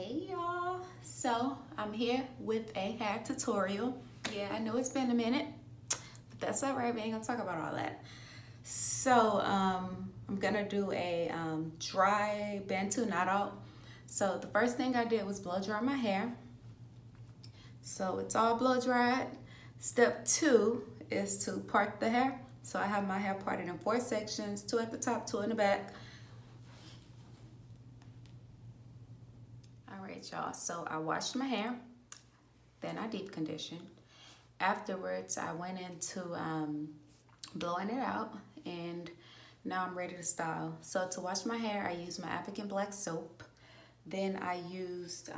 Hey y'all, so I'm here with a hair tutorial. Yeah, I know it's been a minute, but that's all right, we ain't gonna talk about all that. So I'm gonna do a dry Bantu knot out. So the first thing I did was blow dry my hair. So it's all blow dried. Step 2 is to part the hair. So I have my hair parted in 4 sections, 2 at the top, 2 in the back. Alright y'all, so I washed my hair, then I deep conditioned. Afterwards, I went into blowing it out, and now I'm ready to style. So to wash my hair, I used my African black soap. Then I used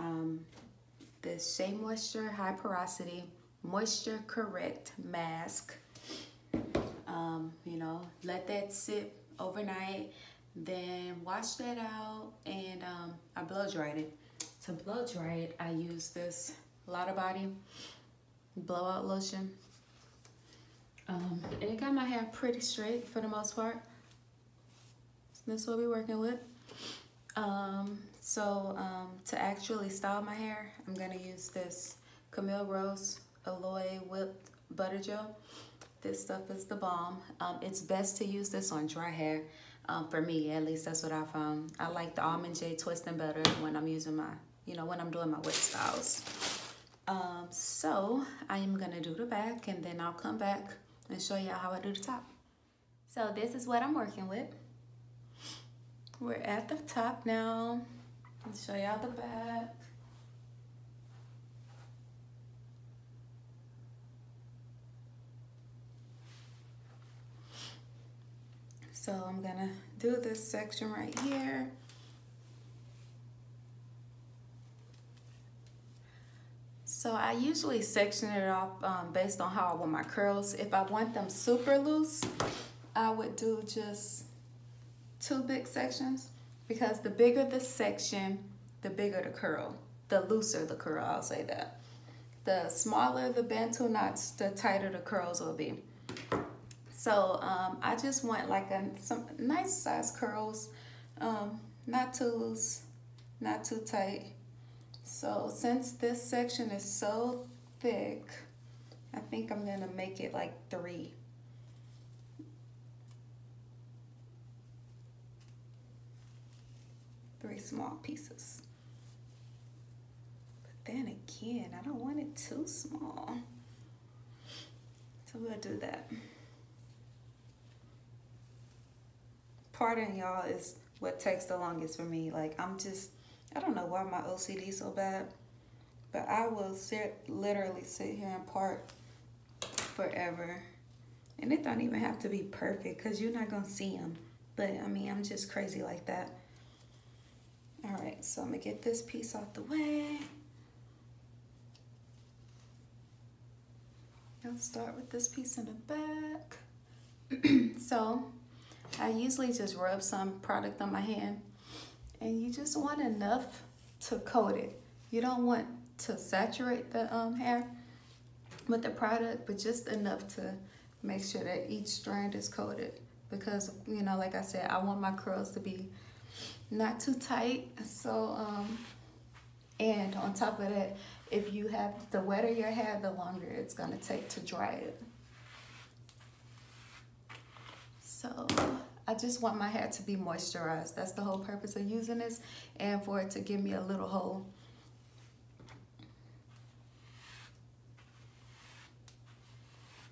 this Shea Moisture High Porosity Moisture Correct Mask. You know, let that sit overnight, then wash that out, and I blow dried it. To blow dry it, I use this Lotta Body blowout lotion. And it got my hair pretty straight for the most part. That's what we're working with. To actually style my hair, I'm gonna use this Camille Rose Aloe Whipped Butter Gel. This stuff is the bomb. It's best to use this on dry hair. For me, at least that's what I found. I like the Almond J twisting better when I'm using my, when I'm doing my wet styles. So I am gonna do the back, and then I'll come back and show y'all how I do the top. So this is what I'm working with. We're at the top now. I'll show y'all the back. So I'm gonna do this section right here. So I usually section it off based on how I want my curls. If I want them super loose, I would do just 2 big sections, because the bigger the section, the bigger the curl. The looser the curl, I'll say that. The smaller the Bantu knots, the tighter the curls will be. So I just want like some nice size curls, not too loose, not too tight. So since this section is so thick, I think I'm gonna make it like 3. Small pieces. But then again, I don't want it too small. So we'll do that. Parting, y'all, is what takes the longest for me. Like, I don't know why my OCD is so bad, but I will literally sit here and part forever. And it don't even have to be perfect, because you're not gonna see them. But I mean, I'm just crazy like that. All right, so I'm gonna get this piece out the way. I'll start with this piece in the back. So I usually just rub some product on my hand, and you just want enough to coat it. You don't want to saturate the hair with the product, but just enough to make sure that each strand is coated, because like I said, I want my curls to be not too tight. So and on top of that, if you have, the wetter your hair, the longer it's gonna take to dry it. So I just want my hair to be moisturized. That's the whole purpose of using this, and for it to give me a little hold.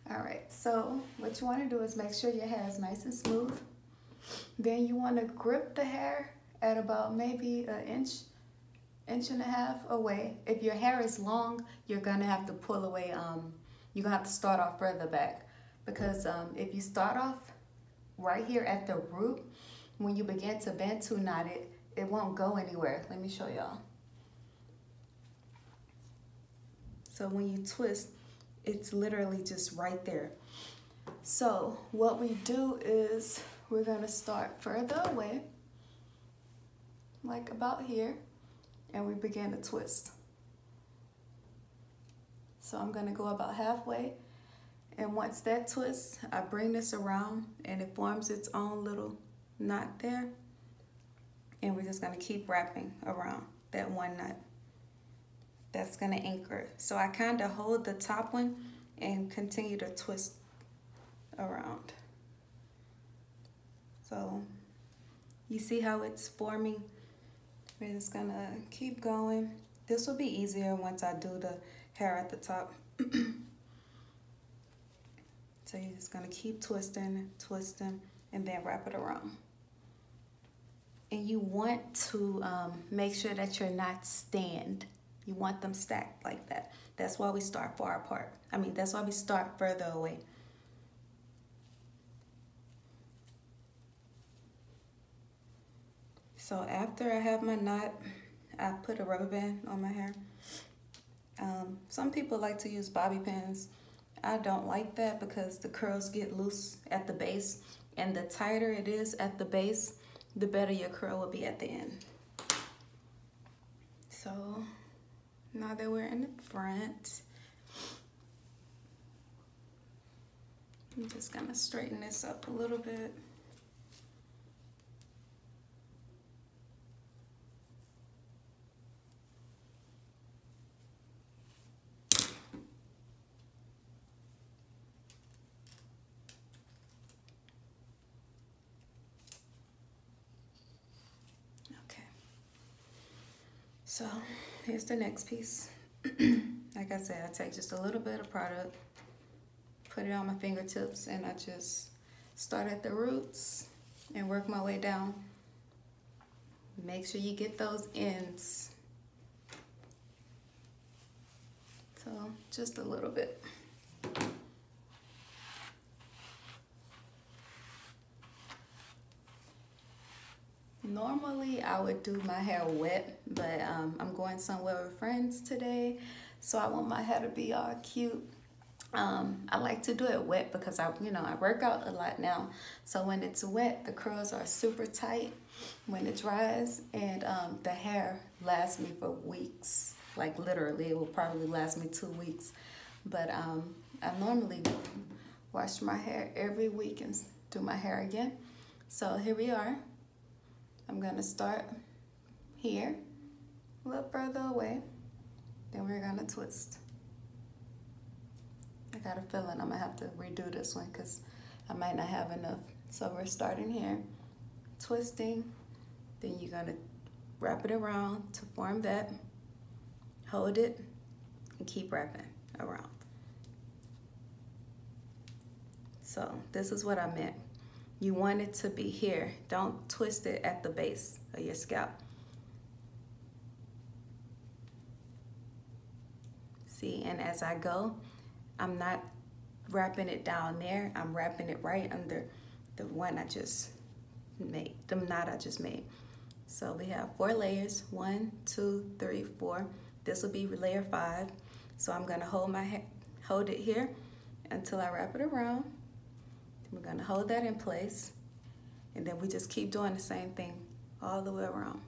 All right, so what you want to do is make sure your hair is nice and smooth. Then you want to grip the hair at about maybe an inch and a half away. If your hair is long, you're gonna have to pull away. You're gonna have to start off further back, because if you start off right here at the root, when you begin to Bantu knot it, it won't go anywhere. Let me show y'all. So when you twist, it's literally just right there. So what we do is we're gonna start further away, like about here, and we begin to twist. So I'm gonna go about halfway, and once that twists, I bring this around, and it forms its own little knot there, and we're just gonna keep wrapping around. that one knot. That's gonna anchor. So I kind of hold the top one and continue to twist around. So you see how it's forming? We're just gonna keep going. This will be easier once I do the hair at the top. So you're just gonna keep twisting, twisting, and then wrap it around. And you want to make sure that your knots stand. You want them stacked like that. That's why we start far apart. I mean, that's why we start further away. So after I have my knot, I put a rubber band on my hair. Some people like to use bobby pins. I don't like that because the curls get loose at the base, and the tighter it is at the base, the better your curl will be at the end. So now that we're in the front, I'm just gonna straighten this up a little bit. So here's the next piece. Like I said, I take just a little bit of product, put it on my fingertips, and I just start at the roots and work my way down. Make sure you get those ends. So just a little bit. Normally I would do my hair wet, but I'm going somewhere with friends today, so I want my hair to be all cute. I like to do it wet because I work out a lot now, so when it's wet, the curls are super tight when it dries, and the hair lasts me for weeks. Like literally, it will probably last me 2 weeks. But I normally wash my hair every week and do my hair again. So here we are. I'm gonna start here, a little further away, then we're gonna twist. I got a feeling I'm gonna have to redo this one because I might not have enough. So we're starting here, twisting, then you're gonna wrap it around to form that, hold it, and keep wrapping around. So this is what I meant. You want it to be here. Don't twist it at the base of your scalp. See, and as I go, I'm not wrapping it down there. I'm wrapping it right under the one I just made, the knot I just made. So we have 4 layers, 1, 2, 3, 4. This will be layer 5. So I'm gonna hold it here until I wrap it around. We're gonna hold that in place, and then we just keep doing the same thing all the way around.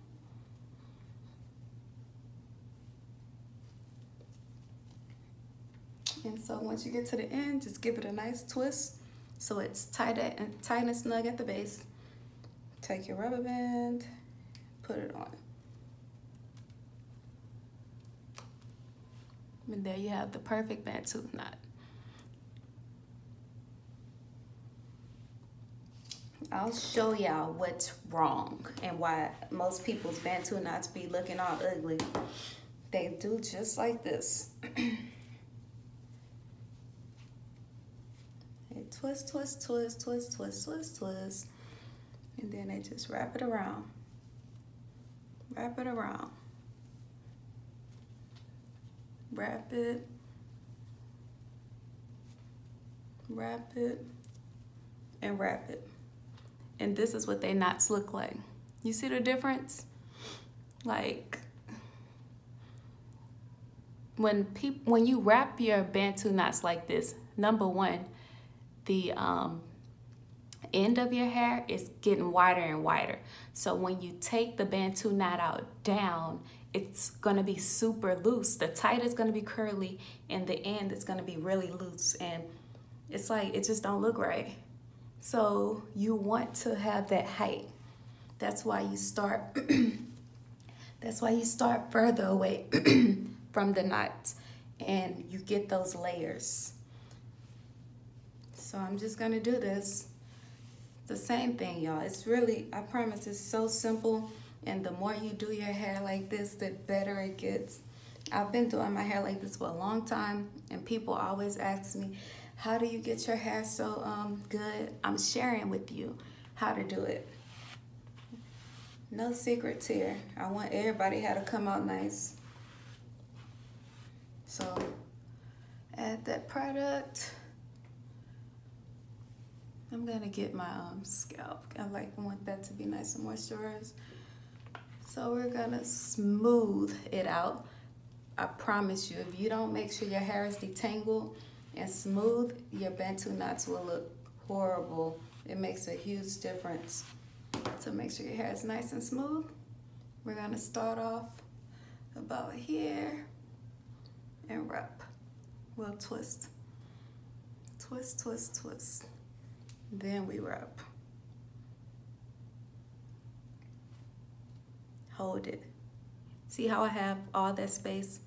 And so once you get to the end, just give it a nice twist so it's tight and snug at the base. Take your rubber band, put it on. And there you have the perfect Bantu knot. I'll show y'all what's wrong and why most people's Bantu knots be looking all ugly. They do just like this. They twist, twist, twist, twist, twist, twist, twist. And then they just wrap it around. Wrap it around. Wrap it. Wrap it. And wrap it. And this is what they knots look like. You see the difference? Like, when you wrap your Bantu knots like this, number one, the end of your hair is getting wider and wider. So when you take the Bantu knot out down, it's gonna be super loose. The tight is gonna be curly, and the end is gonna be really loose. And it's like, it just don't look right. So you want to have that height. That's why you start That's why you start further away from the knot and you get those layers. So I'm just gonna do this. The same thing, y'all. It's really, I promise, it's so simple. And the more you do your hair like this, the better it gets. I've been doing my hair like this for a long time, and people always ask me, how do you get your hair so good? I'm sharing with you how to do it. No secrets here. I want everybody hair to come out nice. So add that product. I'm gonna get my scalp. I want that to be nice and moisturized. So we're gonna smooth it out. I promise you, if you don't make sure your hair is detangled and smooth, your Bantu knots will look horrible. It makes a huge difference. To make sure your hair is nice and smooth, we're gonna start off about here and wrap. We'll twist. Twist, twist, twist. Then we wrap. Hold it. See how I have all that space?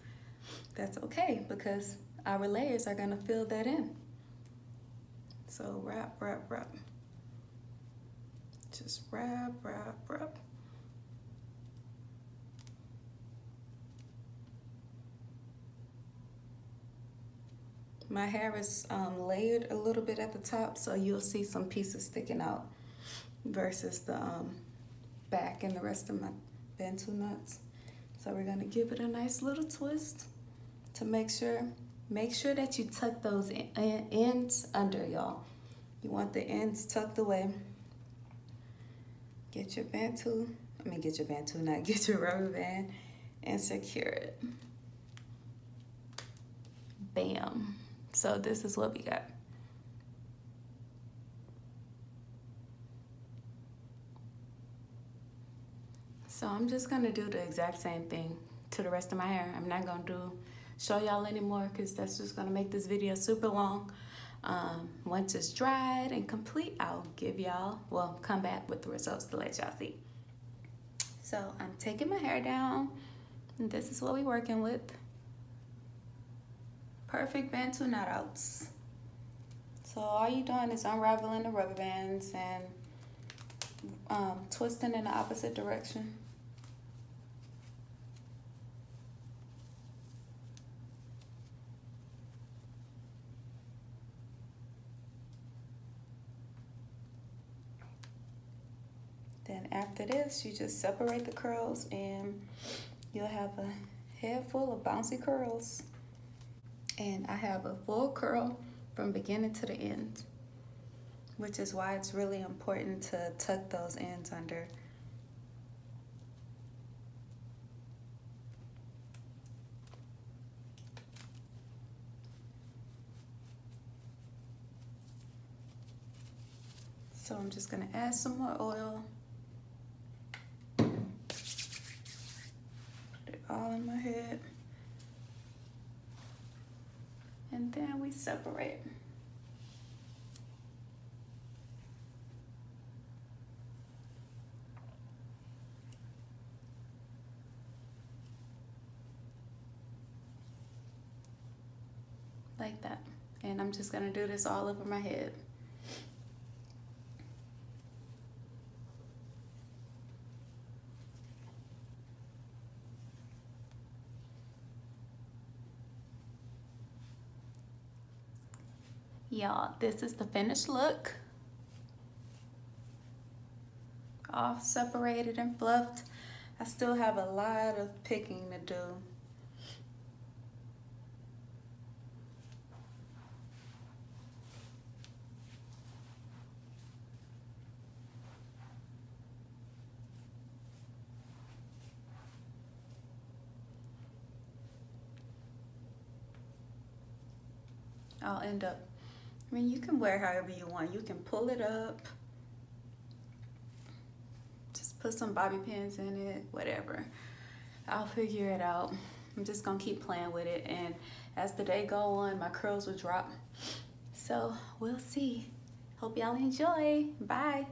That's okay, because our layers are gonna fill that in. So wrap, wrap, wrap. Just wrap, wrap, wrap. My hair is layered a little bit at the top, so you'll see some pieces sticking out versus the back and the rest of my Bantu knots. So we're gonna give it a nice little twist to make sure that you tuck those ends under, y'all. You want the ends tucked away. Get your Bantu knot, get your rubber band and secure it. Bam. So this is what we got. So I'm just gonna do the exact same thing to the rest of my hair. I'm not gonna show y'all anymore because that's just gonna make this video super long. Once it's dried and complete, I'll give y'all, well, come back with the results to let y'all see. So I'm taking my hair down, and this is what we're working with. Perfect Bantu knot outs. So all you're doing is unraveling the rubber bands and twisting in the opposite direction. Then after this, you just separate the curls and you'll have a head full of bouncy curls. And I have a full curl from beginning to the end, which is why it's really important to tuck those ends under. So I'm just gonna add some more oil. Put it all in my head. And then we separate. Like that. And I'm just gonna do this all over my head. Y'all, this is the finished look. All separated and fluffed. I still have a lot of picking to do. I'll end up, I mean, you can wear however you want. You can pull it up, just put some bobby pins in it, whatever. I'll figure it out. I'm just gonna keep playing with it, and as the day go on, my curls will drop. So we'll see. Hope y'all enjoy. Bye.